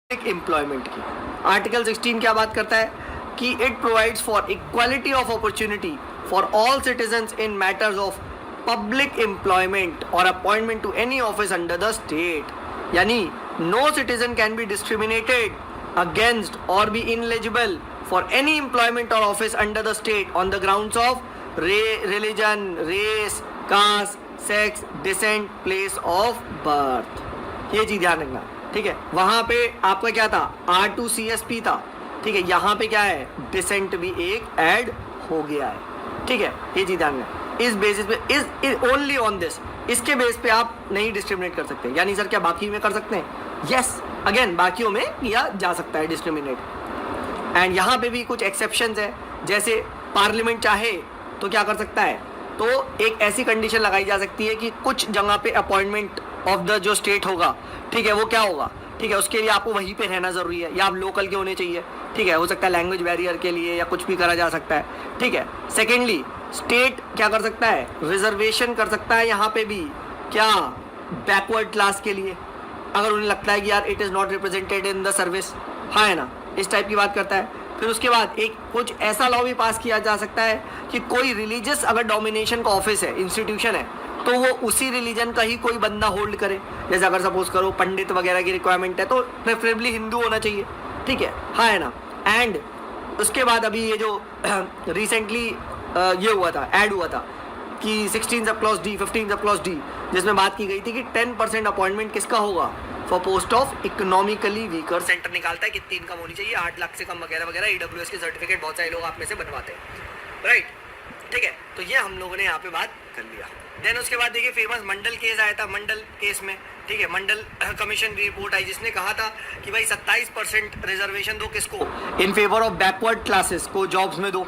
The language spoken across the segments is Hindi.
एम्प्लॉयमेंट की। आर्टिकल 16 क्या बात करता है कि it provides for equality of opportunity for all citizens in matters of public employment और appointment to any office under the state. यानी no citizen can be discriminated against और be ineligible for any employment और office under the state on the grounds of religion, race, caste, sex, descent, place of birth. ये चीज ध्यान रखना, ठीक है। वहां पे आपका क्या था, R2CSP था, ठीक है। यहाँ पे क्या है, डिसेंट भी एक ऐड हो गया है, ठीक है। ये चीज ध्यान रखना। इस बेसिस पे इज ओनली ऑन दिस, इसके बेस पे आप नहीं डिस्क्रिमिनेट कर सकते। यानी सर क्या बाकी में कर सकते हैं? यस, अगेन बाकियों में किया जा सकता है डिस्क्रिमिनेट। एंड यहाँ पे भी कुछ एक्सेप्शंस है, जैसे पार्लियामेंट चाहे तो क्या कर सकता है, तो एक ऐसी कंडीशन लगाई जा सकती है कि कुछ जगह पे अपॉइंटमेंट ऑफ द जो स्टेट होगा, ठीक है, वो क्या होगा, ठीक है, उसके लिए आपको वहीं पे रहना जरूरी है या आप लोकल के होने चाहिए, ठीक है। हो सकता है लैंग्वेज बैरियर के लिए या कुछ भी करा जा सकता है, ठीक है। सेकेंडली, स्टेट क्या कर सकता है, रिजर्वेशन कर सकता है यहाँ पे भी, क्या, बैकवर्ड क्लास के लिए, अगर उन्हें लगता है कि यार it is not represented in the service, हाँ है ना, इस टाइप की बात करता है। फिर उसके बाद एक कुछ ऐसा लॉ भी पास किया जा सकता है कि कोई रिलीजियस अगर डोमिनेशन का ऑफिस है, इंस्टीट्यूशन है, तो वो उसी रिलीजन का ही कोई बंदा होल्ड करे। जैसे अगर सपोज करो पंडित वगैरह की रिक्वायरमेंट है तो प्रेफरेबली हिंदू होना चाहिए, ठीक है, हाँ है ना। एंड उसके बाद अभी ये जो रिसेंटली ये हुआ था, ऐड हुआ था कि 16 sub clause D, 15 sub clause D, जिसमें बात की गई थी कि 10% अपॉइंटमेंट किसका होगा, for post of economically weaker. Centre निकालता है कितनी इनकम होनी चाहिए, 8 लाख से कम वगैरह वगैरह। EWS के सर्टिफिकेट बहुत सारे लोग आप में से बनवाते हैं, राइट, ठीक है। तो ये हम लोगों ने यहाँ पे बात कर लिया। देन उसके बाद देखिए फेमस मंडल केस आया था। मंडल केस में, ठीक है, मंडल कमीशन की रिपोर्ट आई जिसने कहा था कि भाई 27% रिजर्वेशन दो किसको, in favour of backward classes को जॉब्स में दो।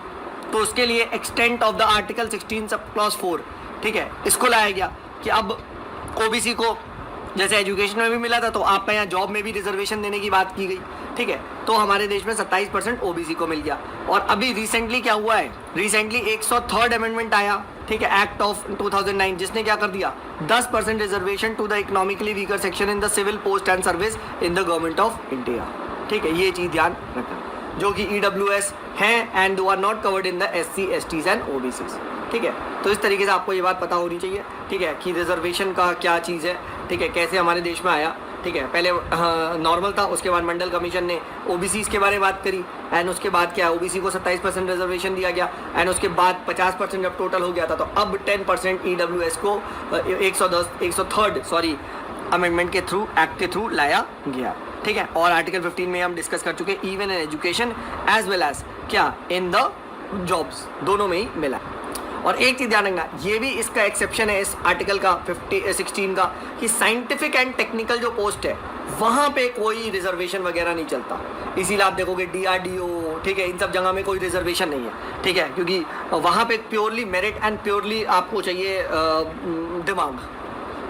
तो उसके लिए एक्सटेंट ऑफ द आर्टिकल 16 सब क्लॉज 4, ठीक है, इसको लाया गया कि अब OBC को जैसे एजुकेशन में भी मिला था, तो आपका यहाँ जॉब में भी रिजर्वेशन देने की बात की गई, ठीक है। तो हमारे देश में 27% OBC को मिल गया। और अभी रिसेंटली क्या हुआ है, रिसेंटली 103rd अमेंडमेंट आया, ठीक है, एक्ट ऑफ 2009, जिसने क्या कर दिया, 10% reservation to the economically weaker section in the civil post and service in the government of India, ठीक है। ये चीज़ ध्यान रखना, जो कि EWS हैं and those are not covered in the SC, STs एंड OBCs, ठीक है। तो इस तरीके से आपको ये बात पता होनी चाहिए, ठीक है, कि रिजर्वेशन का क्या चीज़ है, ठीक है, कैसे हमारे देश में आया, ठीक है। पहले नॉर्मल था, उसके बाद मंडल कमीशन ने OBCs के बारे में बात करी, एंड उसके बाद क्या, OBC को 27% रिजर्वेशन दिया गया, एंड उसके बाद 50% जब टोटल हो गया था, तो अब 10% EWS को 103rd अमेंडमेंट के थ्रू, एक्ट के थ्रू लाया गया, ठीक है। और आर्टिकल 15 में हम डिस्कस कर चुके, even in education as well as क्या इन द जॉब्स, दोनों में ही मिला। और एक चीज़ ध्यान रखना, ये भी इसका एक्सेप्शन है इस आर्टिकल का 16 का, कि साइंटिफिक एंड टेक्निकल जो पोस्ट है वहाँ पे कोई रिजर्वेशन वगैरह नहीं चलता। इसीलिए आप देखोगे DRDO, ठीक है, इन सब जगह में कोई रिजर्वेशन नहीं है, ठीक है, क्योंकि वहाँ पे प्योरली मेरिट एंड प्योरली आपको चाहिए दिमाग,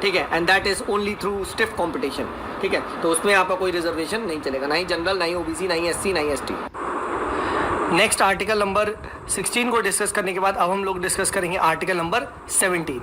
ठीक है, and that is only through stiff competition, ठीक है। तो उसमें आपका कोई रिजर्वेशन नहीं चलेगा, ना ही जनरल, ना ही OBC, ना ही SC, ना ही ST। नेक्स्ट आर्टिकल नंबर 16 को डिस्कस करने के बाद अब हम लोग डिस्कस करेंगे आर्टिकल नंबर 17।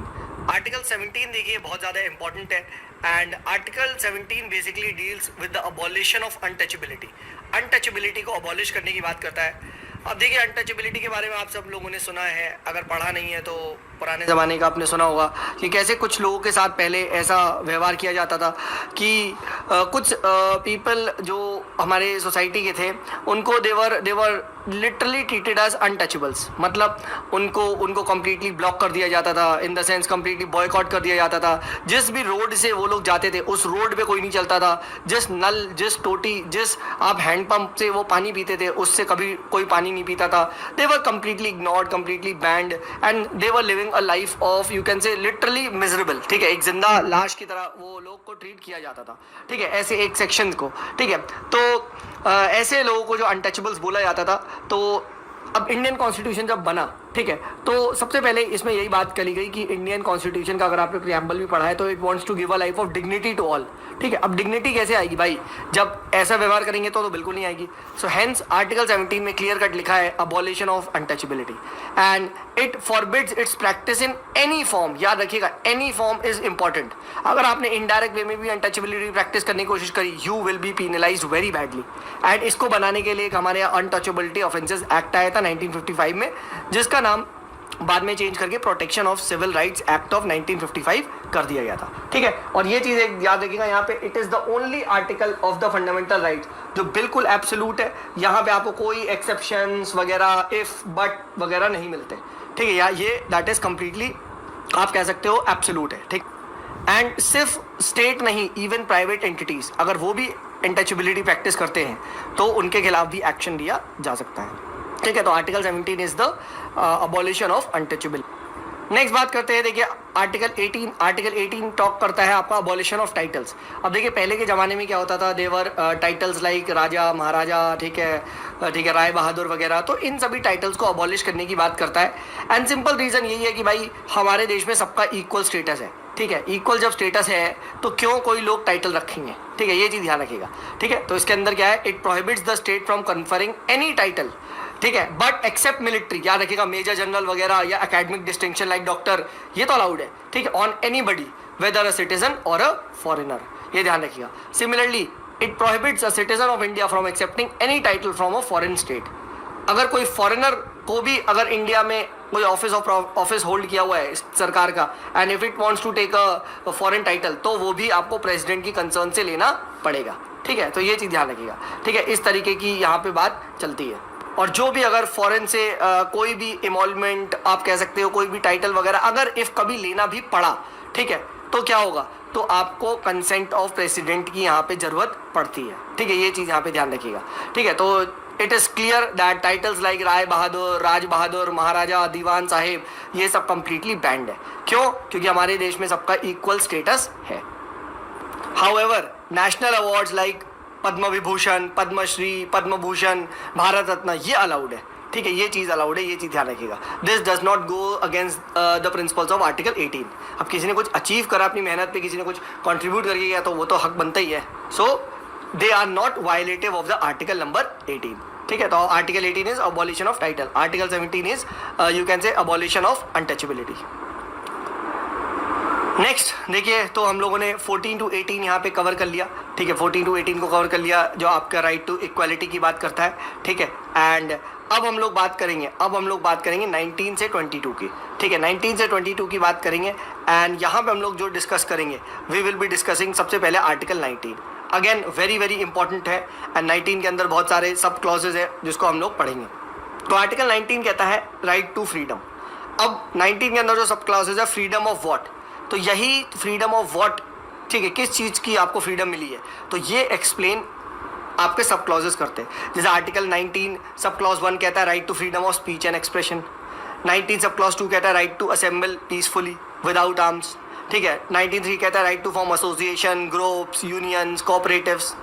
आर्टिकल 17 देखिए बहुत ज़्यादा इंपॉर्टेंट है, and article 17 basically deals with the abolition of untouchability. Untouchability को अबॉलिश करने की बात करता है। अब देखिए अनटचेबिलिटी के बारे में आप सब लोगों ने सुना है, अगर पढ़ा नहीं है तो पुराने ज़माने का आपने सुना होगा कि कैसे कुछ लोगों के साथ पहले ऐसा व्यवहार किया जाता था कि कुछ पीपल जो हमारे सोसाइटी के थे उनको देवर लिटरली ट्रीटेड एज अनटचेबल्स। मतलब उनको कम्प्लीटली ब्लॉक कर दिया जाता था, इन द सेंस कम्प्लीटली बॉयकॉट कर दिया जाता था। जिस भी रोड से वो लोग जाते थे उस रोड पे कोई नहीं चलता था। जिस नल, जिस टोटी, जिस आप हैंडपम्प से वो पानी पीते थे उससे कभी कोई पानी नहीं पीता था। They were completely ignored, completely banned, and they were living a life of, you can say, literally miserable, ठीक है। एक जिंदा लाश की तरह वो लोग को ट्रीट किया जाता था, ठीक है, ऐसे एक सेक्शन को, ठीक है। तो ऐसे लोगों को जो अनटचेबल्स बोला जाता था। तो अब इंडियन कॉन्स्टिट्यूशन जब बना ठीक है, तो सबसे पहले इसमें यही बात करी गई कि इंडियन कॉन्स्टिट्यूशन का अगर आपने प्रियम्बल भी पढ़ा है तो it wants to give a life of dignity to all. ठीक है, अब डिग्निटी कैसे आएगी भाई, जब ऐसा व्यवहार करेंगे तो बिल्कुल नहीं आएगी। सो हेंस आर्टिकल 17 में क्लियर कट लिखा है abolition of untouchability and it forbids it's practice in any form. याद रखिएगा, एनी फॉर्म इज इंपॉर्टेंट। अगर आपने इनडायरेक्ट वे में भी अनटचेबिलिटी प्रैक्टिस करने की कोशिश करी, you will be penalised very badly. And इसको बनाने के लिए एक हमारे यहाँ अनटचेबिलिटी ऑफेंसेस एक्ट आया था 1955 में, जिसका नाम बाद में चेंज करके protection of civil rights act of 1955 कर दिया गया था। ठीक है, और ये चीज़ एक याद रखिएगा यहाँ पे, it is the only article of the fundamental rights जो बिल्कुल एब्सोल्यूट है। यहाँ पे आपको कोई एक्सेप्शंस वगैरह, इफ बट वगैरह नहीं मिलते। ठीक है, या ये दैट इज़ कम्प्लीटली आप कह सकते हो एब्सोल्यूट है। ठीक, एंड सिर्फ स्टेट नहीं, इवन प्राइवेट एंटिटीज़ अगर वो भी अनटचेबिलिटी प्रैक्टिस करते हैं तो उनके खिलाफ भी एक्शन लिया जा सकता है। ठीक है, तो article 17 is the abolition of untouchability. Next बात करते हैं, देखिए आर्टिकल 18 टॉक करता है आपका अबॉलिशन ऑफ टाइटल्स। अब देखिए पहले के ज़माने में क्या होता था, देवर टाइटल्स लाइक राजा महाराजा, ठीक है राय बहादुर वगैरह, तो इन सभी टाइटल्स को अबॉलिश करने की बात करता है। एंड सिंपल रीज़न यही है कि भाई हमारे देश में सबका इक्वल स्टेटस है। ठीक है, इक्वल जब स्टेटस है तो क्यों कोई लोग टाइटल रखेंगे। ठीक है, ये चीज़ ध्यान रखिएगा। ठीक है, तो इसके अंदर क्या है, it prohibits the state from conferring any title. ठीक है, बट एक्सेप्ट मिलिट्री, याद रखिएगा, मेजर जनरल वगैरह या एकेडमिक डिस्टिंक्शन लाइक डॉक्टर, ये तो अलाउड है। ठीक है, on anybody weather a citizen और अ फॉरेनर, ये ध्यान रखिएगा। Similarly it prohibits a citizen of India from accepting any title from a foreign state. अगर कोई फॉरेनर को भी अगर इंडिया में कोई ऑफिस होल्ड किया हुआ है सरकार का, and if it wants to take a foreign title, तो वो भी आपको प्रेसिडेंट की कंसर्न से लेना पड़ेगा। ठीक है, तो ये चीज़ ध्यान रखिएगा। ठीक है, इस तरीके की यहाँ पे बात चलती है। और जो भी अगर फॉरेन से कोई भी इन्वॉल्वमेंट आप कह सकते हो, कोई भी टाइटल वगैरह अगर इफ कभी लेना भी पड़ा, ठीक है, तो क्या होगा, तो आपको कंसेंट ऑफ प्रेसिडेंट की यहाँ पे ज़रूरत पड़ती है। ठीक है, ये चीज़ यहाँ पे ध्यान रखिएगा। ठीक है, तो it is clear that titles like Rai Bahadur, Raj Bahadur, Maharaja, Diwan Sahib, ये सब कंप्लीटली बैंड है। क्यों? क्योंकि हमारे देश में सबका इक्वल स्टेटस है। However national awards like Padma Vibhushan, Padmashri, Padma Bhushan, Bharat Ratna, ये अलाउड है। ठीक है, ये चीज़ अलाउड है, ये चीज़ ध्यान रखिएगा। This does not go against the principles of article 18। अब किसी ने कुछ अचीव करा अपनी मेहनत पे, किसी ने कुछ कंट्रीब्यूट करके गया, तो वो तो हक बनता ही है। So they are not violative of the article number 18। ठीक है, तो article 18 is abolition of title, article 17 is you can say abolition of untouchability. Next देखिए, तो हम लोगों ने 14 to 18 यहाँ पे कवर कर लिया। ठीक है, 14 to 18 को कवर कर लिया, जो आपका राइट टू इक्वालिटी की बात करता है। ठीक है, एंड अब हम लोग बात करेंगे 19 से 22 की। ठीक है, 19 से 22 की बात करेंगे, एंड यहाँ पे हम लोग जो डिस्कस करेंगे, वी विल बी डिस्कसिंग सबसे पहले article 19। Again very very important है, एंड 19 के अंदर बहुत सारे सब क्लॉजेज है जिसको हम लोग पढ़ेंगे। तो आर्टिकल 19 कहता है राइट टू फ्रीडम। अब 19 के अंदर जो सब क्लॉजेज है, फ्रीडम ऑफ व्हाट, तो यही फ्रीडम ऑफ व्हाट, ठीक है, किस चीज़ की आपको फ्रीडम मिली है, तो ये एक्सप्लेन आपके सब क्लॉजेस करते हैं। जैसे आर्टिकल 19 सब क्लॉज 1 कहता है right to freedom of speech and expression. 19 सब क्लॉज 2 कहता है right to assemble peacefully without arms. ठीक है, 19(3) कहता है right to form association, groups, unions, cooperatives,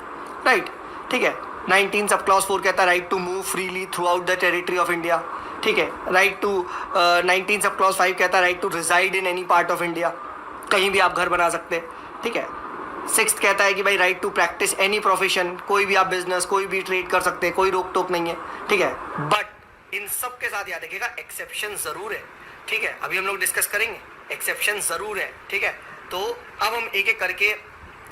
right. ठीक है, 19 सब क्लॉज 4 कहता है right to move freely throughout the territory of India. ठीक है, राइट टू 19 सब क्लॉज 5 कहता है right to reside in any part of India, कहीं भी आप घर बना सकते हैं। ठीक है, 6 कहता है कि भाई right to practise any profession, कोई भी आप बिजनेस, कोई भी ट्रेड कर सकते हैं, कोई रोक टोक नहीं है। ठीक है, बट इन सब के साथ याद रखिएगा एक्सेप्शन ज़रूर है। ठीक है, अभी हम लोग डिस्कस करेंगे, एक्सेप्शन ज़रूर है। ठीक है, तो अब हम एक एक करके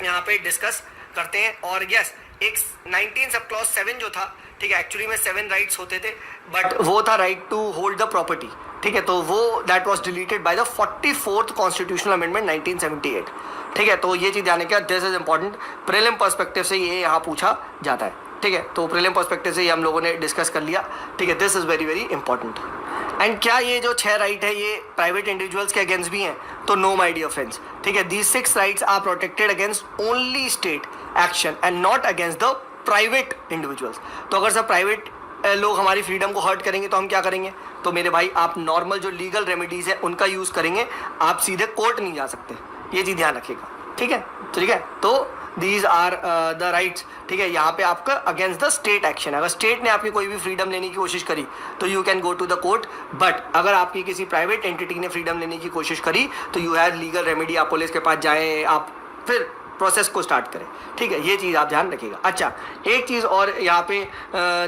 यहाँ पे डिस्कस करते हैं। और यस, एक 19 सब क्लॉज 7 जो था, ठीक है, एक्चुअली में 7 राइट्स होते थे, बट वो था right to hold the property. ठीक है, तो वो that was deleted by the 44th constitutional amendment 1978। ठीक है, तो ये चीज़ ध्यान रखिएगा, this is important, prelim perspective से ये यहाँ पूछा जाता है। ठीक है, तो प्रीलिम पर्सपेक्टिव से ये हम लोगों ने डिस्कस कर लिया। ठीक है, this is very very important. And क्या ये जो 6 राइट है ये प्राइवेट इंडिविजुअल्स के अगेंस्ट भी हैं? तो नो माय डियर फ्रेंड्स। ठीक है, these 6 rights are protected against only state action and not against the private individuals. तो अगर सब प्राइवेट लोग हमारी फ्रीडम को हर्ट करेंगे तो हम क्या करेंगे? तो मेरे भाई आप नॉर्मल जो लीगल रेमेडीज़ है उनका यूज़ करेंगे, आप सीधे कोर्ट नहीं जा सकते, ये चीज़ ध्यान रखिएगा। ठीक है, ठीक है, तो दीज आर द राइट्स, ठीक है। यहाँ पे आपका अगेंस्ट द स्टेट एक्शन है, अगर स्टेट ने आपकी कोई भी फ्रीडम लेने की कोशिश करी तो you can go to the court, but अगर आपकी किसी प्राइवेट एंटिटी ने फ्रीडम लेने की कोशिश करी तो यू हैव लीगल रेमेडी, आप पुलिस के पास जाएँ, आप फिर प्रोसेस को स्टार्ट करें, ठीक है। ये चीज़ आप ध्यान रखिएगा। अच्छा, एक चीज़ और यहाँ पे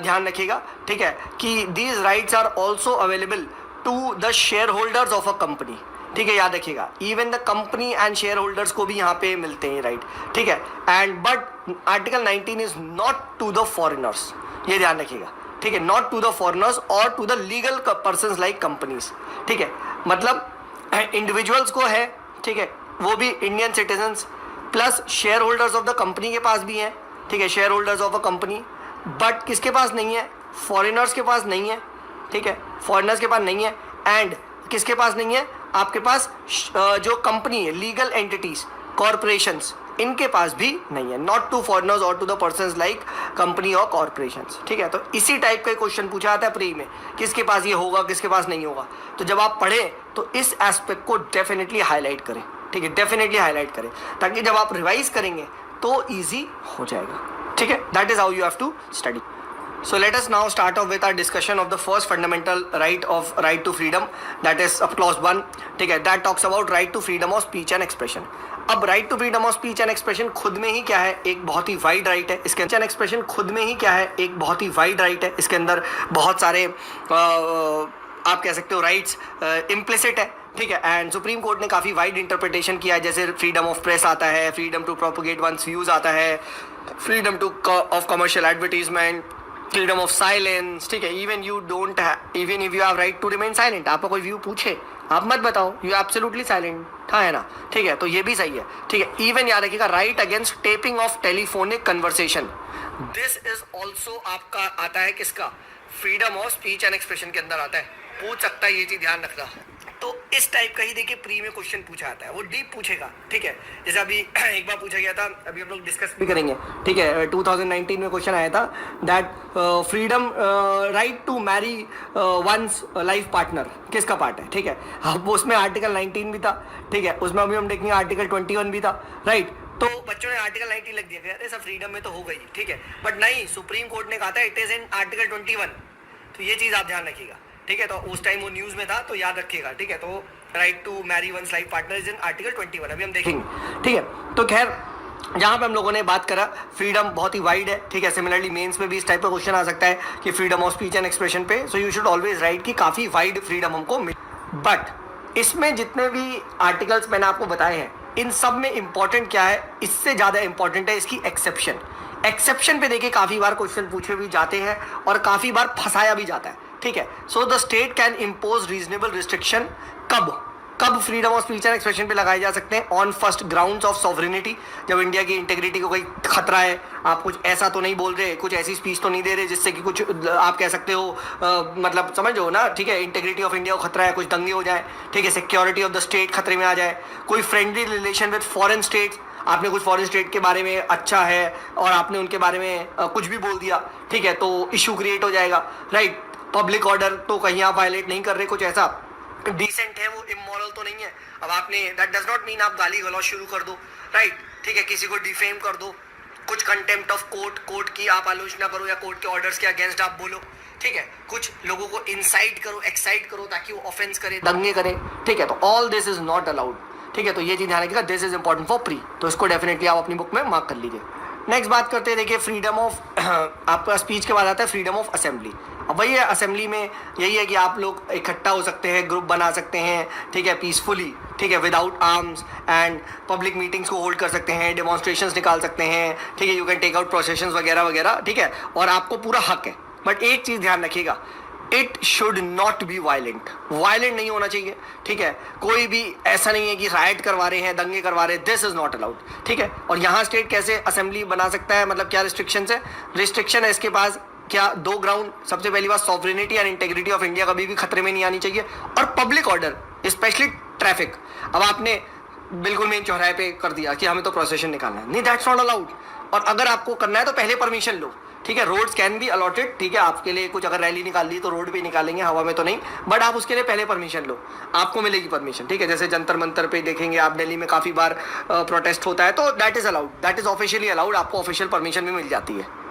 ध्यान रखिएगा, ठीक है, कि these rights are also available to the share holders of a company, ठीक है, याद रखिएगा। Even the company and share holders को भी यहाँ पे मिलते हैं राइट, ठीक है। And but article 19 is not to the foreigners, ये ध्यान रखिएगा, ठीक है, नॉट टू द फॉरेनर्स और to the legal persons like companies, ठीक है। मतलब इंडिविजुअल्स को है, ठीक है, वो भी Indian citizens plus share holders of the company के पास भी हैं, ठीक है, share holders of a company, but किसके पास नहीं है, फॉरेनर्स के पास नहीं है, ठीक है, फॉरेनर्स के पास नहीं है। एंड किसके पास नहीं है, आपके पास जो कंपनी है, लीगल एंटिटीज, कॉरपोरेशंस, इनके पास भी नहीं है, नॉट टू फॉरेनर्स और to the persons like company और कॉरपोरेशंस, ठीक है। तो इसी टाइप का क्वेश्चन पूछा जाता है प्री में, किसके पास ये होगा, किसके पास नहीं होगा। तो जब आप पढ़ें तो इस एस्पेक्ट को डेफिनेटली हाईलाइट करें, ठीक है, डेफिनेटली हाईलाइट करें, ताकि जब आप रिवाइज करेंगे तो ईजी हो जाएगा, ठीक है। That is how you have to study. So let us now start off with our discussion of the first fundamental right to freedom, that is clause 1, ठीक है, that talks about right to freedom of speech and expression। अब right to freedom of speech and expression खुद में ही क्या है, एक बहुत ही वाइड राइट है। इसके अंदर एक्सप्रेशन खुद में ही क्या है, एक बहुत ही वाइड राइट है। इसके अंदर बहुत सारे आप कह सकते हो राइट्स इम्प्लिसिट है, ठीक है। एंड सुप्रीम कोर्ट ने काफ़ी वाइड इंटरप्रिटेशन किया है, जैसे फ्रीडम ऑफ प्रेस आता है, freedom to propagate one's views आता है, freedom to of commercial advertisement, freedom of silence, ठीक है। Even if you have right to remain silent, आपका कोई व्यू पूछे आप मत बताओ, यू एब्सोल्युटली साइलेंट, हाँ है ना, ठीक है, तो ये भी सही है, ठीक है। इवन याद रखिएगा right against tapping of telephonic conversation, this is also आपका आता है किसका, freedom of speech and expression के अंदर आता है, पूछ सकता है, ये चीज ध्यान रखना। तो इस टाइप का ही देखिए प्री में क्वेश्चन पूछा आता है, वो डीप पूछेगा, ठीक है। जैसे अभी एक बार पूछा गया था, अभी हम लोग डिस्कस भी करेंगे, ठीक है, 2019 में क्वेश्चन आया था that freedom right to marry one's life partner किसका पार्ट है, ठीक है। अब उसमें आर्टिकल 19 भी था, ठीक है, उसमें अभी हम देखेंगे आर्टिकल 21 भी था, राइट। तो बच्चों ने आर्टिकल 19 लग दिया, अरे सब फ्रीडम में तो हो गई, ठीक है, बट नहीं, सुप्रीम कोर्ट ने कहा था इट इज इन आर्टिकल 21, तो ये चीज़ आप ध्यान रखिएगा, ठीक है। तो उस टाइम वो न्यूज़ में था तो याद रखिएगा, ठीक है। तो right to marry one's life partner is in article 21, अभी हम देखेंगे, ठीक है। तो खैर जहाँ पे हम लोगों ने बात करा फ्रीडम बहुत ही वाइड है, ठीक है। सिमिलरली मेंस में भी इस टाइप का क्वेश्चन आ सकता है कि freedom of speech and expression पे, so you should always write कि काफ़ी वाइड फ्रीडम हमको मिल, बट इसमें जितने भी आर्टिकल्स मैंने आपको बताए हैं इन सब में इंपॉर्टेंट क्या है, इससे ज़्यादा इंपॉर्टेंट है इसकी एक्सेप्शन। एक्सेप्शन पे देखिए काफ़ी बार क्वेश्चन पूछे भी जाते हैं और काफ़ी बार फंसाया भी जाता है, ठीक है। So the state can impose reasonable restriction, कब freedom of speech and expression पे लगाए जा सकते हैं, on first grounds of sovereignty, जब इंडिया की इंटेग्रिटी को कोई खतरा है, आप कुछ ऐसा तो नहीं बोल रहे, कुछ ऐसी स्पीच तो नहीं दे रहे जिससे कि कुछ आप कह सकते हो मतलब समझो ना, ठीक है, इंटेग्रिटी ऑफ इंडिया को खतरा है, कुछ दंगे हो जाए, ठीक है, सिक्योरिटी ऑफ द स्टेट खतरे में आ जाए, कोई friendly relation with foreign states, आपने कुछ फॉरेन स्टेट के बारे में अच्छा है और आपने उनके बारे में कुछ भी बोल दिया, ठीक है, तो इशू क्रिएट हो जाएगा, राइट। पब्लिक ऑर्डर तो कहीं आप वायलेट नहीं कर रहे, कुछ ऐसा डिसेंट है, वो इमोरल तो नहीं है। अब आपने दैट डज नॉट मीन आप गाली गलौज शुरू कर दो, राइट, ठीक है, किसी को डिफेम कर दो, कुछ कंटेम्प्ट ऑफ कोर्ट की आप आलोचना करो या कोर्ट के ऑर्डर्स के अगेंस्ट आप बोलो, ठीक है, कुछ लोगों को इंसाइट करो, एक्साइट करो ताकि वो ऑफेंस करे, दंगे करे, ठीक है। तो all this is not allowed, ठीक है। तो ये चीज़ ध्यान रखिएगा, this is important for pre, तो इसको डेफिनेटली आप अपनी बुक में मार्क कर लीजिए। नेक्स्ट बात करते हैं, देखिए फ्रीडम ऑफ आपका स्पीच के बाद आता है फ्रीडम ऑफ असेंबली। अब वही है, असेंबली में यही है कि आप लोग इकट्ठा हो सकते हैं, ग्रुप बना सकते हैं, ठीक है, पीसफुली, ठीक है, without arms, and public meetings को होल्ड कर सकते हैं, डेमोन्स्ट्रेशंस निकाल सकते हैं, ठीक है, you can take out processions वगैरह वगैरह, ठीक है, और आपको पूरा हक है। बट एक चीज़ ध्यान रखिएगा, it should not be violent नहीं होना चाहिए, ठीक है। कोई भी ऐसा नहीं है कि राइट करवा रहे हैं, दंगे करवा रहे हैं, दिस इज नॉट अलाउड, ठीक है। और यहाँ स्टेट कैसे असेंबली बना सकता है, मतलब क्या रिस्ट्रिक्शन है, रिस्ट्रिक्शन है इसके पास क्या, 2 ग्राउंड। सबसे पहली बात, sovereignty and integrity of India कभी भी खतरे में नहीं आनी चाहिए, और पब्लिक ऑर्डर स्पेशली ट्रैफिक। अब आपने बिल्कुल मेन चौराहे पे कर दिया कि हमें तो प्रोसेशन निकालना है, नहीं, दैट्स नॉट अलाउड, और अगर आपको करना है तो पहले परमिशन लो, ठीक है। रोड्स कैन बी अलॉटेड, ठीक है, आपके लिए कुछ अगर रैली निकाल ली तो रोड पे निकालेंगे, हवा में तो नहीं, बट आप उसके लिए पहले परमिशन लो, आपको मिलेगी परमिशन, ठीक है। जैसे जंतर मंतर पे देखेंगे आप, दिल्ली में काफ़ी बार प्रोटेस्ट होता है, तो that is allowed, that is officially allowed, आपको ऑफिशियल परमिशन भी मिल जाती है।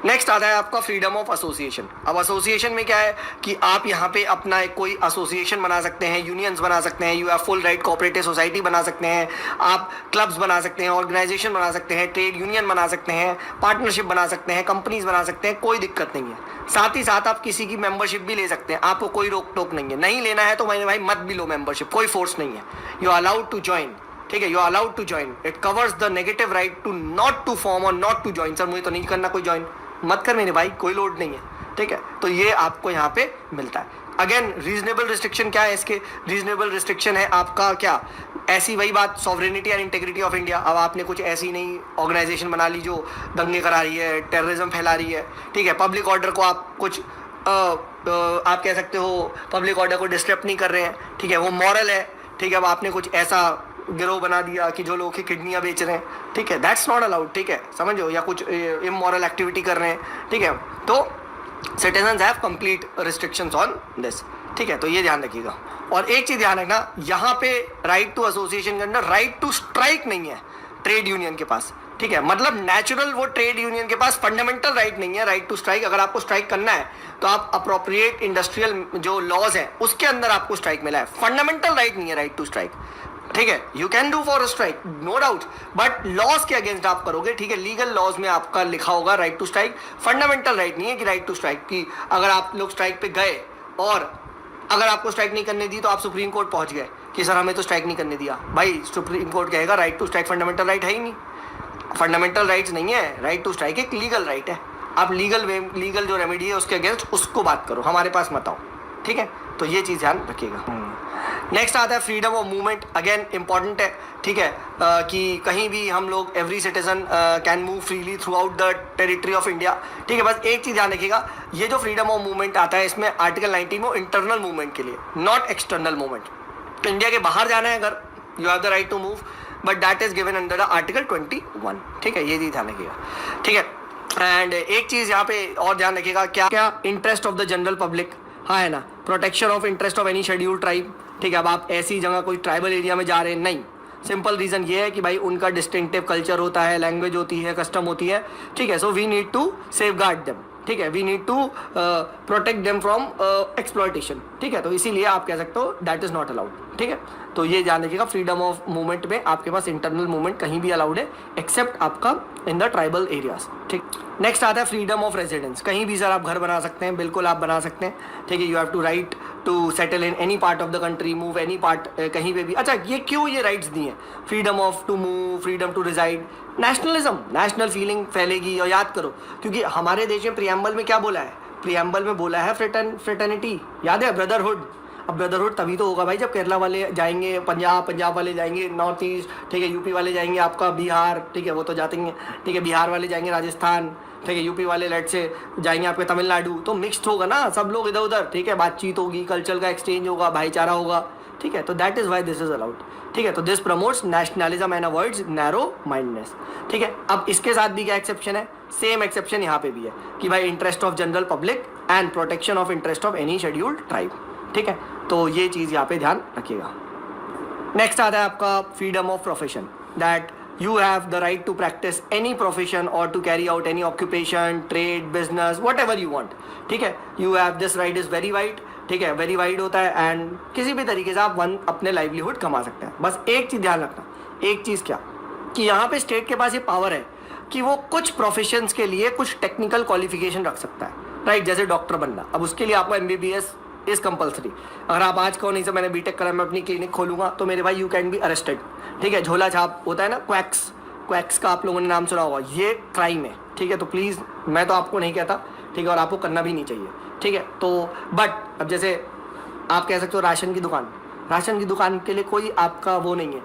नेक्स्ट आता है आपका फ्रीडम ऑफ एसोसिएशन। अब एसोसिएशन में क्या है कि आप यहाँ पे अपना एक कोई एसोसिएशन बना सकते हैं, यूनियंस बना सकते हैं, you have full right, cooperative society बना सकते हैं, आप क्लब्स बना सकते हैं, ऑर्गेनाइजेशन बना सकते हैं, ट्रेड यूनियन बना सकते हैं, पार्टनरशिप बना सकते हैं, कंपनीज बना सकते हैं, कोई दिक्कत नहीं है। साथ ही साथ आप किसी की मेंबरशिप भी ले सकते हैं, आपको कोई रोक टोक नहीं है, नहीं लेना है तो मैंने भाई मत भी लो मेंबरशिप, कोई फोर्स नहीं है, you are allowed to join, ठीक है, you are allowed to join. It covers the negative right to not to form और नॉट टू ज्वाइन। सर मुझे तो नहीं करना कोई ज्वाइन, मत कर मेरे भाई, कोई लोड नहीं है, ठीक है। तो ये आपको यहाँ पे मिलता है। अगेन रीजनेबल रिस्ट्रिक्शन क्या है इसके, रीजनेबल रिस्ट्रिक्शन है आपका क्या, ऐसी वही बात, sovereignty and integrity of India. अब आपने कुछ ऐसी नई ऑर्गेनाइजेशन बना ली जो दंगे करा रही है, टेररिज्म फैला रही है, ठीक है, पब्लिक ऑर्डर को आप कुछ आप कह सकते हो पब्लिक ऑर्डर को डिस्टर्ब नहीं कर रहे हैं, ठीक है, वो मॉरल है, ठीक है। अब आपने कुछ ऐसा गिरोह बना दिया कि जो लोगों की किडनियाँ बेच रहे हैं, ठीक है, दैट्स नॉट अलाउड, ठीक है, समझो, या कुछ इमोरल एक्टिविटी कर रहे हैं, ठीक है, तो citizens have complete restrictions on this, ठीक है। तो ये ध्यान रखिएगा। और एक चीज़ ध्यान रखना, यहाँ पे राइट टू एसोसिएशन के अंदर राइट टू स्ट्राइक नहीं है ट्रेड यूनियन के पास, ठीक है, मतलब नेचुरल वो ट्रेड यूनियन के पास फंडामेंटल राइट नहीं है राइट टू स्ट्राइक। अगर आपको स्ट्राइक करना है तो आप अप्रोप्रिएट इंडस्ट्रियल जो लॉज हैं उसके अंदर आपको स्ट्राइक मिला है, फंडामेंटल राइट नहीं है राइट टू स्ट्राइक, ठीक है। You can do for strike, no doubt, but laws के अगेंस्ट आप करोगे, ठीक है, लीगल लॉज में आपका लिखा होगा right to strike, fundamental right नहीं है कि राइट टू स्ट्राइक की अगर आप लोग स्ट्राइक पे गए और अगर आपको स्ट्राइक नहीं करने दी तो आप सुप्रीम कोर्ट पहुंच गए कि सर हमें तो स्ट्राइक नहीं करने दिया, भाई सुप्रीम कोर्ट कहेगा right to strike fundamental right है ही नहीं, फंडामेंटल राइट्स नहीं है, राइट टू स्ट्राइक एक लीगल राइट है। आप लीगल जो रेमेडी है उसके अगेंस्ट उसको बात करो, हमारे पास मत आओ, ठीक है। तो ये चीज़ ध्यान रखिएगा। नेक्स्ट आता है freedom of movement, again important है, ठीक है, कि कहीं भी हम लोग every citizen can move freely throughout the territory of India, ठीक है। बस एक चीज़ ध्यान रखिएगा, ये जो फ्रीडम ऑफ मूवमेंट आता है इसमें आर्टिकल 19 में इंटरनल मूवमेंट के लिए, नॉट एक्सटर्नल मूवमेंट। इंडिया के बाहर जाना है अगर, you have the right to move, but that is given under the article 21, ठीक है, ये चीज़ ध्यान रखिएगा, ठीक है। एंड एक चीज़ यहाँ पे और ध्यान रखिएगा, क्या क्या interest of the general public, हाँ है ना, protection of interest of any schedule tribe, ठीक है। अब आप ऐसी जगह कोई ट्राइबल एरिया में जा रहे हैं, नहीं, सिंपल रीज़न ये है कि भाई उनका डिस्टिंक्टिव कल्चर होता है, लैंग्वेज होती है, कस्टम होती है, ठीक है, so we need to safeguard them, ठीक है, we need to protect them from exploitation, ठीक है। तो इसीलिए आप कह सकते हो दैट इज़ नॉट अलाउड, ठीक है। तो ये ध्यान रखिएगा, फ्रीडम ऑफ मूवमेंट में आपके पास इंटरनल मूवमेंट कहीं भी अलाउड है एक्सेप्ट आपका इन द ट्राइबल एरियाज, ठीक। नेक्स्ट आता है फ्रीडम ऑफ रेजिडेंस, कहीं भी सर आप घर बना सकते हैं, बिल्कुल आप बना सकते हैं, ठीक है। You have to right to settle in any part of the country, move any part, कहीं पे भी। अच्छा, ये क्यों ये राइट्स दिए हैं, freedom of to move, freedom to reside, nationalism, national feeling फैलेगी। और याद करो, क्योंकि हमारे देश में प्रियम्बल में क्या बोला है, प्रियम्बल में बोला है फ्रेटर्निटी, याद है, ब्रदरहुड। अब ब्रदरहुड तभी तो होगा भाई जब केरला वाले जाएंगे, पंजाब वाले जाएंगे नॉर्थ ईस्ट, ठीक है, यूपी वाले जाएंगे आपका बिहार, ठीक है, वो तो जाते हैं, ठीक है, बिहार वाले जाएंगे राजस्थान, ठीक है, यूपी वाले लेट से जाएंगे आपके तमिलनाडु, तो मिक्सड होगा ना सब लोग इधर उधर, ठीक है, बातचीत होगी, कल्चर का एक्सचेंज होगा, भाईचारा होगा, ठीक है। तो that is why this is allowed, ठीक है। तो this promotes nationalism and avoids narrow mindness, ठीक है। अब इसके साथ भी क्या एक्सेप्शन है, सेम एक्सेप्शन यहाँ पे भी है कि भाई interest of general public and protection of interest of any scheduled tribe, ठीक है। तो ये चीज़ यहाँ पे ध्यान रखिएगा। नेक्स्ट आता है आपका freedom of profession, that you have the right to practice any profession or to carry out any occupation, trade, business, whatever you want, ठीक है। you have this right is very wide, ठीक है, वेरी वाइड होता है एंड किसी भी तरीके से आप अपने लाइवलीहुड कमा सकते हैं। बस एक चीज़ ध्यान रखना, एक चीज़ क्या, कि यहाँ पे स्टेट के पास ये पावर है कि वो कुछ प्रोफेशंस के लिए कुछ टेक्निकल क्वालिफिकेशन रख सकता है, राइट, जैसे डॉक्टर बनना। अब उसके लिए आपको MBBS इज कंपलसरी। अगर आप आज कहो नहीं सर मैंने बीटेक करा, मैं अपनी क्लिनिक खोलूंगा, तो मेरे भाई यू कैन बी अरेस्टेड, ठीक है। झोला छाप होता है ना, क्वैक्स का आप लोगों ने नाम सुना होगा, ये क्राइम है, ठीक है। तो प्लीज़, मैं तो आपको नहीं कहता, ठीक है, और आपको करना भी नहीं चाहिए, ठीक है। तो बट अब जैसे आप कह सकते हो राशन की दुकान के लिए कोई आपका वो नहीं है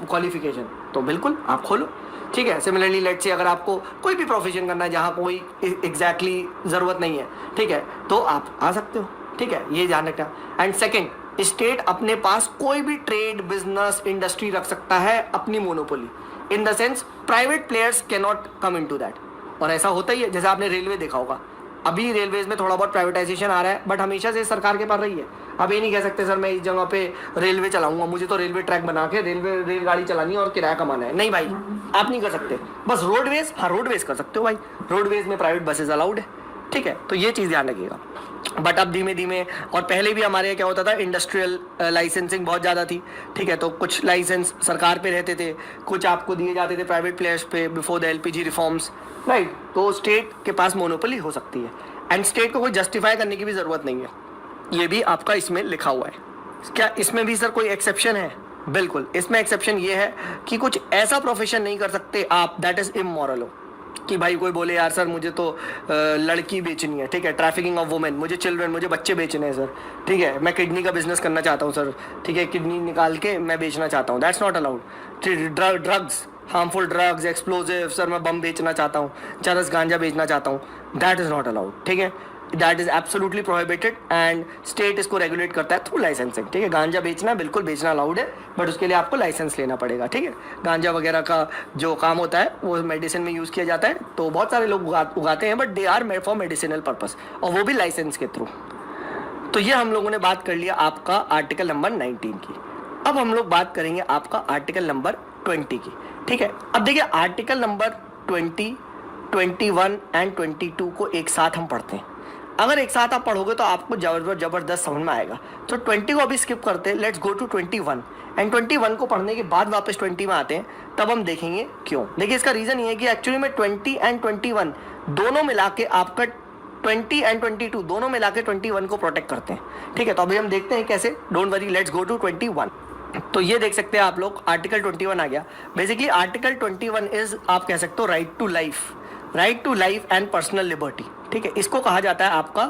क्वालिफिकेशन, तो बिल्कुल आप खोलो, ठीक है। सिमिलरली लेट से अगर आपको कोई भी प्रोफेशन करना है जहाँ कोई एग्जैक्टली ज़रूरत नहीं है, ठीक है, तो आप आ सकते हो, ठीक है, ये ध्यान रखना। एंड सेकेंड, स्टेट अपने पास कोई भी ट्रेड, बिजनेस, इंडस्ट्री रख सकता है अपनी monopoly, in the sense private players can not come in to that. और ऐसा होता ही है, जैसे आपने रेलवे देखा होगा, अभी रेलवेज में थोड़ा बहुत प्राइवेटाइजेशन आ रहा है, बट हमेशा से सरकार के पास रही है। अब ये नहीं कह सकते सर मैं इस जगह पे रेलवे चलाऊंगा, मुझे तो रेलवे ट्रैक बना के रेलगाड़ी चलानी है और किराया कमाना है। नहीं भाई, आप नहीं कर सकते। बस रोडवेज, हाँ रोडवेज कर सकते हो भाई, रोडवेज में प्राइवेट बसेज अलाउड है, ठीक है। तो ये चीज़ ध्यान रखिएगा। बट अब धीमे धीमे, और पहले भी हमारे यहाँ क्या होता था, इंडस्ट्रियल लाइसेंसिंग बहुत ज़्यादा थी, ठीक है। तो कुछ लाइसेंस सरकार पे रहते थे, कुछ आपको दिए जाते थे प्राइवेट प्लेयर्स पे before the LPG reforms, right. तो स्टेट के पास मोनोपोली हो सकती है, एंड स्टेट को कोई जस्टिफाई करने की भी ज़रूरत नहीं है। ये भी आपका इसमें लिखा हुआ है। क्या इसमें भी सर कोई एक्सेप्शन है? बिल्कुल, इसमें एक्सेप्शन ये है कि कुछ ऐसा प्रोफेशन नहीं कर सकते आप दैट इज़ इमोरल हो, कि भाई कोई बोले यार सर मुझे तो लड़की बेचनी है, ठीक है, ट्रैफिकिंग ऑफ वुमेन, मुझे चिल्ड्रन, मुझे बच्चे बेचने हैं सर, ठीक है, मैं किडनी का बिजनेस करना चाहता हूँ सर, ठीक है, किडनी निकाल के मैं बेचना चाहता हूँ, that's not allowed. Drugs, harmful drugs, explosive, sir मैं बम बेचना चाहता हूँ, चरस गांजा बेचना चाहता हूँ, दैट इज़ नॉट अलाउड, ठीक है, that is absolutely prohibited, and state इसको रेगुलेट करता है थ्रू लाइसेंसिंग, ठीक है। गांजा बेचना बिल्कुल बेचना अलाउड है, बट उसके लिए आपको लाइसेंस लेना पड़ेगा, ठीक है। गांजा वगैरह का जो काम होता है वो मेडिसिन में यूज़ किया जाता है, तो बहुत सारे लोग उगाते हैं, but they are made for medicinal purpose, और वो भी लाइसेंस के थ्रू। तो ये हम लोगों ने बात कर लिया आपका आर्टिकल नंबर 19 की। अब हम लोग बात करेंगे आपका आर्टिकल नंबर 20 की, ठीक है। अब देखिए आर्टिकल नंबर 20, 21 एंड 22 को एक साथ हम पढ़ते हैं। अगर एक साथ आप पढ़ोगे तो आपको जबरदस्त समझ में आएगा। तो 20 को अभी स्किप करते हैं, लेट्स गो टू 21, एंड 21 को पढ़ने के बाद वापस 20 में आते हैं, तब हम देखेंगे क्यों। देखिए इसका रीज़न ये है कि एक्चुअली में 20 एंड 21 दोनों मिला के आपका 20 एंड 22 दोनों मिला के 21 को प्रोटेक्ट करते हैं, ठीक है। तो अभी हम देखते हैं कैसे, don't worry, let's go to 21। तो ये देख सकते हैं आप लोग, आर्टिकल 21 आ गया। बेसिकली आर्टिकल 21 इज, आप कह सकते हो, right to life and personal liberty, ठीक है। इसको कहा जाता है आपका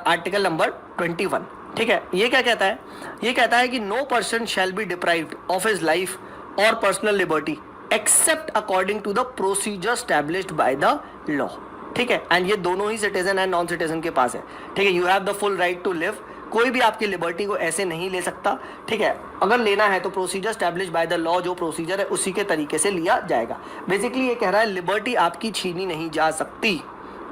आर्टिकल नंबर 21, ठीक है। ये क्या कहता है? ये कहता है कि no person shall be deprived of his life और personal liberty except according to the procedure established by the law, ठीक है। एंड ये दोनों ही सिटीजन एंड नॉन सिटीजन के पास है, ठीक है। You have the full right to live, कोई भी आपकी लिबर्टी को ऐसे नहीं ले सकता, ठीक है। अगर लेना है तो procedure establish bye the law, जो प्रोसीजर है उसी के तरीके से लिया जाएगा। बेसिकली ये कह रहा है लिबर्टी आपकी छीनी नहीं जा सकती,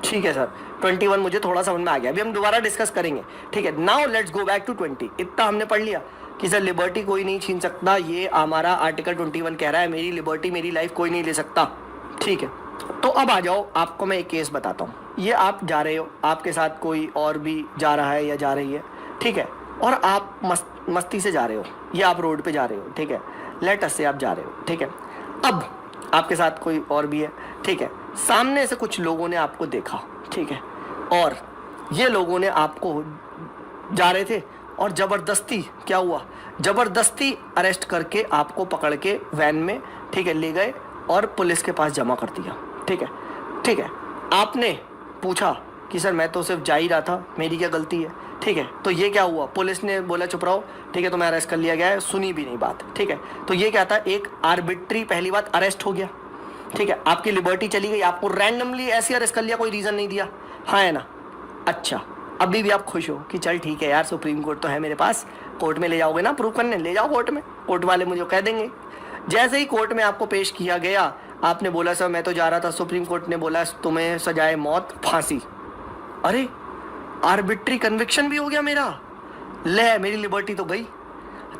ठीक है सर। 21 मुझे थोड़ा समझ में आ गया, अभी हम दोबारा डिस्कस करेंगे, ठीक है। Now let's go back to 20। इतना हमने पढ़ लिया कि सर लिबर्टी कोई नहीं छीन सकता, ये हमारा आर्टिकल 21 कह रहा है, मेरी लिबर्टी, मेरी लाइफ कोई नहीं ले सकता, ठीक है। तो अब आ जाओ, आपको मैं एक केस बताता हूँ। ये आप जा रहे हो, आपके साथ कोई और भी जा रहा है या जा रही है, ठीक है, और आप मस्ती से जा रहे हो, ये आप रोड पे जा रहे हो, ठीक है, लेट अस से आप जा रहे हो, ठीक है। अब आपके साथ कोई और भी है, ठीक है। सामने से कुछ लोगों ने आपको देखा, ठीक है, और ये लोगों ने आपको जा रहे थे और ज़बरदस्ती क्या हुआ, ज़बरदस्ती अरेस्ट करके आपको पकड़ के वैन में, ठीक है, ले गए और पुलिस के पास जमा कर दिया, ठीक है, ठीक है। आपने पूछा कि सर मैं तो सिर्फ जा ही रहा था, मेरी क्या गलती है, ठीक है। तो ये क्या हुआ, पुलिस ने बोला चुप रहो, ठीक है, तुम्हें अरेस्ट कर लिया गया है, सुनी भी नहीं बात, ठीक है। तो ये क्या था, एक आर्बिट्री, पहली बात अरेस्ट हो गया, ठीक है, आपकी लिबर्टी चली गई, आपको रैंडमली ऐसे अरेस्ट कर लिया, कोई रीज़न नहीं दिया, हाँ है ना। अच्छा, अभी भी आप खुश हो कि चल ठीक है यार, सुप्रीम कोर्ट तो है मेरे पास, कोर्ट में ले जाओगे ना प्रूव करने, ले जाओ कोर्ट में, कोर्ट वाले मुझे कह देंगे। जैसे ही कोर्ट में आपको पेश किया गया, आपने बोला सर मैं तो जा रहा था, सुप्रीम कोर्ट ने बोला तुम्हें सजाए मौत, फांसी। अरे आर्बिट्री कन्विक्शन भी हो गया मेरा, ले मेरी लिबर्टी तो गई।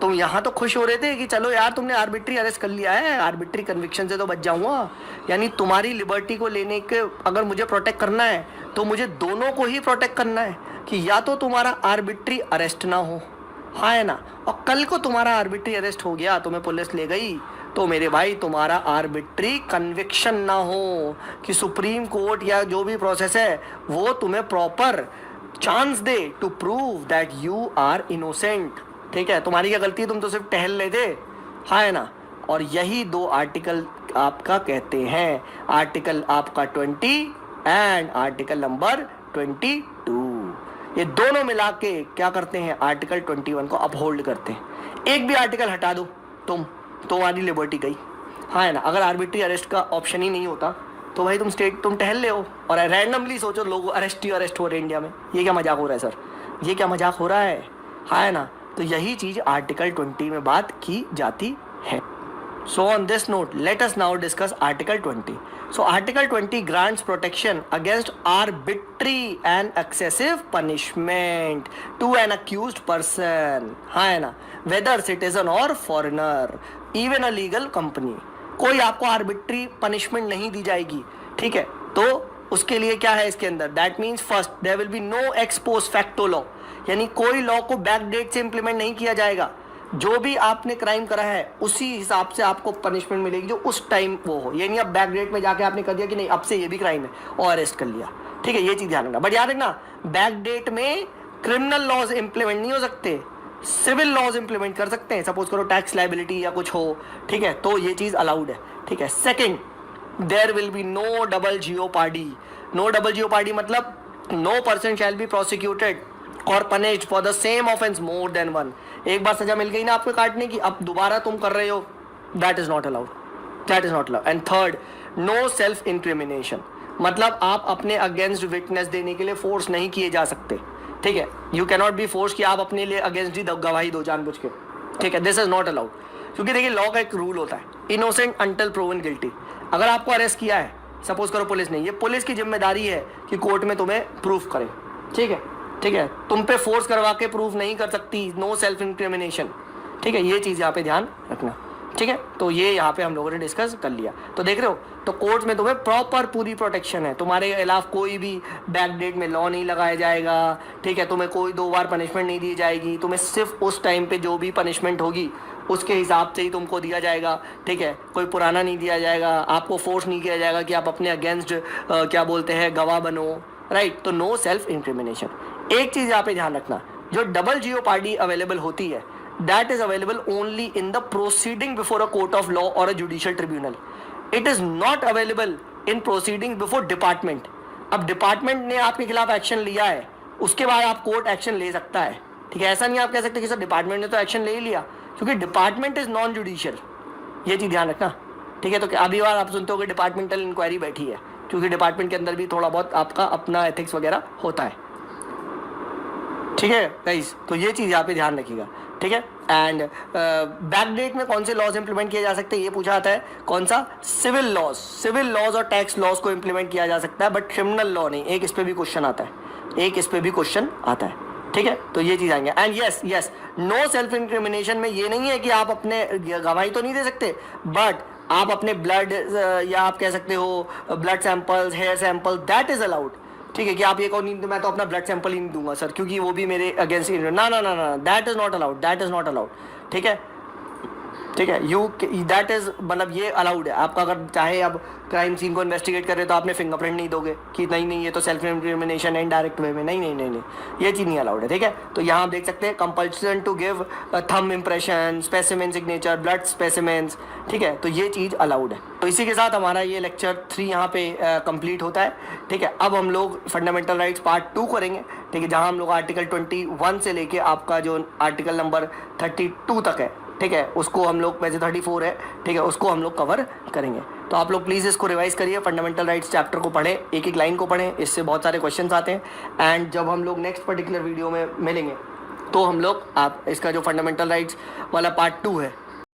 तुम यहाँ तो खुश हो रहे थे कि चलो यार तुमने आर्बिट्री अरेस्ट कर लिया है, आर्बिट्री कन्विक्शन से तो बच जाऊँगा, यानी तुम्हारी लिबर्टी को लेने के अगर मुझे प्रोटेक्ट करना है तो मुझे दोनों को ही प्रोटेक्ट करना है, कि या तो तुम्हारा आर्बिट्री अरेस्ट ना हो, हाँ है ना, और कल को तुम्हारा आर्बिट्री अरेस्ट हो गया, तुम्हें पुलिस ले गई, तो मेरे भाई तुम्हारा आर्बिट्री कन्विक्शन ना हो, कि सुप्रीम कोर्ट या जो भी प्रोसेस है वो तुम्हें प्रॉपर चांस दे to prove that you are innocent, ठीक है। तुम्हारी क्या गलती है, तुम तो सिर्फ टहल रहे थे, हाँ है ना। और यही दो आर्टिकल आपका कहते हैं, आर्टिकल आपका 20 एंड आर्टिकल नंबर 22, ये दोनों मिला के क्या करते हैं, आर्टिकल 21 को अपहोल्ड करते हैं। एक भी आर्टिकल हटा दो तुम्हारी लिबर्टी गई, हाँ है ना। अगर आर्बिट्री अरेस्ट का ऑप्शन ही नहीं होता तो भाई तुम टहल ले हो, और रैंडमली सोचो लोग अरेस्ट हो रहे हैं इंडिया में, ये क्या मजाक हो रहा है सर, ये क्या मजाक हो रहा है, हाँ है ना। तो यही चीज़ आर्टिकल 20 में बात की जाती है। So on this note, let us now discuss Article 20. So Article 20 grants protection against arbitrary and excessive punishment to an accused person. हाँ है ना, whether citizen or foreigner, even a legal company. कोई आपको arbitrary punishment नहीं दी जाएगी, ठीक है? तो उसके लिए क्या है इसके अंदर? That means first there will be no ex post facto law, यानी कोई लॉ को बैक डेट से इंप्लीमेंट नहीं किया जाएगा. जो भी आपने क्राइम करा है उसी हिसाब से आपको पनिशमेंट मिलेगी जो उस टाइम वो हो. ये नहीं अब बैक डेट में जाके आपने कर दिया कि नहीं अब से ये भी क्राइम है और अरेस्ट कर लिया, ठीक है? ये चीज़ ध्यान रखना. बट याद रखना, बैक डेट में क्रिमिनल लॉज इंप्लीमेंट नहीं हो सकते, सिविल लॉज इंप्लीमेंट कर सकते हैं. सपोज करो टैक्स लाइबिलिटी या कुछ हो, ठीक है? तो ये चीज़ अलाउड है, ठीक है? Second, there will be no double jeopardy. No double jeopardy मतलब no person shall be prosecuted और punished for the same offence more than one. एक बार सजा मिल गई ना आपको काटने की, अब दोबारा तुम कर रहे हो, that is not allowed, that is not allowed. And third, no self incrimination, मतलब आप अपने अगेंस्ट विटनेस देने के लिए फोर्स नहीं किए जा सकते, ठीक है? यू कैनॉट बी फोर्स कि आप अपने लिए अगेंस्ट ही गवाही दो जानबूझ के, ठीक है? This is not allowed. क्योंकि देखिए लॉ का एक रूल होता है, इनोसेंट अंटिल प्रूवन गिल्टी. अगर आपको अरेस्ट किया है, सपोज करो पुलिस ने, ये पुलिस की जिम्मेदारी है कि कोर्ट में तुम्हें प्रूफ करे, ठीक है? ठीक है, तुम पे फोर्स करवा के प्रूफ नहीं कर सकती. नो सेल्फ इंक्रिमिनेशन, ठीक है? ये चीज़ यहाँ पे ध्यान रखना, ठीक है? तो ये यहाँ पे हम लोगों ने डिस्कस कर लिया. तो देख रहे हो, तो कोर्ट में तुम्हें प्रॉपर पूरी प्रोटेक्शन है. तुम्हारे खिलाफ कोई भी बैक डेट में लॉ नहीं लगाया जाएगा, ठीक है? तुम्हें कोई 2 बार पनिशमेंट नहीं दी जाएगी. तुम्हें सिर्फ उस टाइम पे जो भी पनिशमेंट होगी उसके हिसाब से ही तुमको दिया जाएगा, ठीक है? कोई पुराना नहीं दिया जाएगा. आपको फोर्स नहीं किया जाएगा कि आप अपने अगेंस्ट क्या बोलते हैं गवाह बनो, राइट? तो नो सेल्फ इंक्रिमिनेशन. एक चीज़ यहाँ पे ध्यान रखना, जो डबल जियोपार्डी अवेलेबल होती है, that is available only in the proceeding before a court of law और a judicial tribunal. It is not available in proceeding before department. अब डिपार्टमेंट ने आपके खिलाफ एक्शन लिया है, उसके बाद आप कोर्ट एक्शन ले सकता है, ठीक है? ऐसा नहीं आप कह सकते कि सर डिपार्टमेंट ने तो एक्शन ले ही लिया, क्योंकि डिपार्टमेंट इज नॉन जुडिशियल. ये चीज़ ध्यान रखना, ठीक है? तो अभी बार आप सुनते हो कि डिपार्टमेंटल इंक्वायरी बैठी है, क्योंकि डिपार्टमेंट के अंदर भी थोड़ा बहुत आपका अपना एथिक्स वगैरह होता है, ठीक है गाइस? तो ये चीज़ यहाँ पे ध्यान रखिएगा, ठीक है? एंड बैक डेट में कौन से लॉज इंप्लीमेंट किए जा सकते हैं ये पूछा जाता है. कौन सा? Civil laws. सिविल लॉज और टैक्स लॉज को इंप्लीमेंट किया जा सकता है, बट क्रिमिनल लॉ नहीं. एक इस पे भी क्वेश्चन आता है, एक इस पे भी क्वेश्चन आता है, ठीक है? तो ये चीज़ आएंगे. And yes, no self incrimination में ये नहीं है कि आप अपने गवाही तो नहीं दे सकते, बट आप अपने ब्लड या आप कह सकते हो blood samples, hair sample, that is allowed, ठीक है? कि आप ये कहो नहीं मैं तो अपना ब्लड सैंपल ही नहीं दूंगा सर क्योंकि वो भी मेरे अगेंस्ट. ना ना ना ना, that is not allowed, that is not allowed, ठीक है? ठीक है, यू दैट इज मतलब ये अलाउड है आपका. अगर चाहे अब क्राइम सीन को इन्वेस्टिगेट कर रहे तो आपने फिंगरप्रिंट नहीं दोगे कि नहीं ये तो सेल्फ इंक्रिमिनेशन है इनडायरेक्ट वे में. नहीं, ये चीज़ नहीं अलाउड है, ठीक है? तो यहाँ आप देख सकते हैं compulsion to give thumb impression, specimen signature, blood specimens, ठीक है? तो ये चीज़ अलाउड है. तो इसी के साथ हमारा ये लेक्चर 3 यहाँ पे कंप्लीट होता है, ठीक है? अब हम लोग फंडामेंटल राइट्स पार्ट 2 करेंगे, ठीक है? जहाँ हम लोग आर्टिकल 21 से लेके आपका जो आर्टिकल नंबर 32 तक है, ठीक है? उसको हम लोग, वैसे 34 है, ठीक है? उसको हम लोग कवर करेंगे. तो आप लोग प्लीज़ इसको रिवाइज करिए, फंडामेंटल राइट्स चैप्टर को पढ़ें, एक एक लाइन को पढ़ें, इससे बहुत सारे क्वेश्चंस आते हैं. एंड जब हम लोग नेक्स्ट पर्टिकुलर वीडियो में मिलेंगे तो हम लोग आप इसका जो फंडामेंटल राइट्स वाला पार्ट 2 है